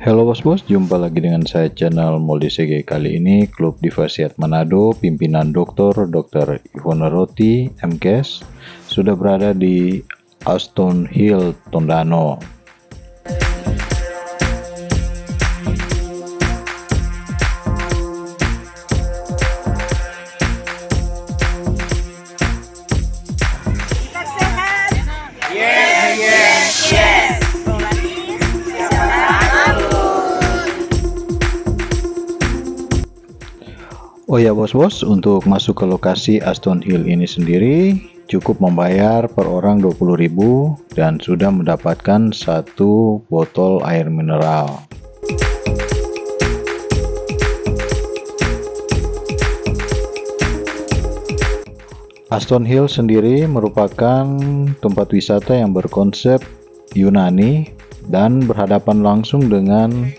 Halo bos-bos, jumpa lagi dengan saya channel Moldy CG. Kali ini klub Divasiat Manado, pimpinan Dr. Ivona Roti, MKes, sudah berada di Aston Hill, Tondano. Oh ya bos-bos, untuk masuk ke lokasi Aston Hill ini sendiri cukup membayar per orang 20.000 dan sudah mendapatkan satu botol air mineral. Aston Hill sendiri merupakan tempat wisata yang berkonsep Yunani dan berhadapan langsung dengan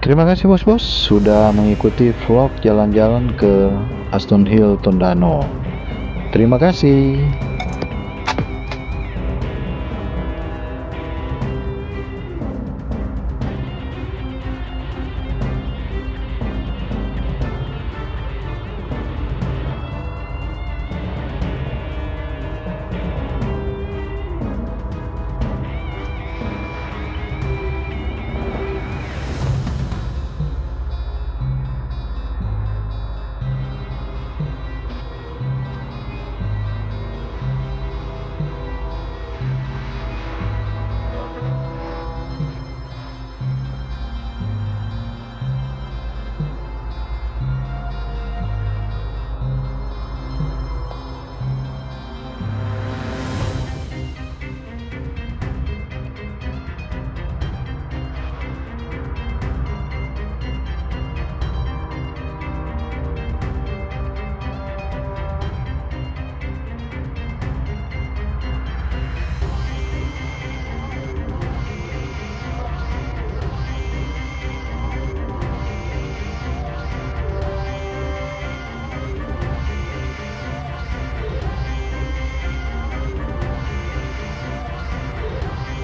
Terima kasih bos-bos sudah mengikuti vlog jalan-jalan ke Aston Hill, Tondano. Terima kasih.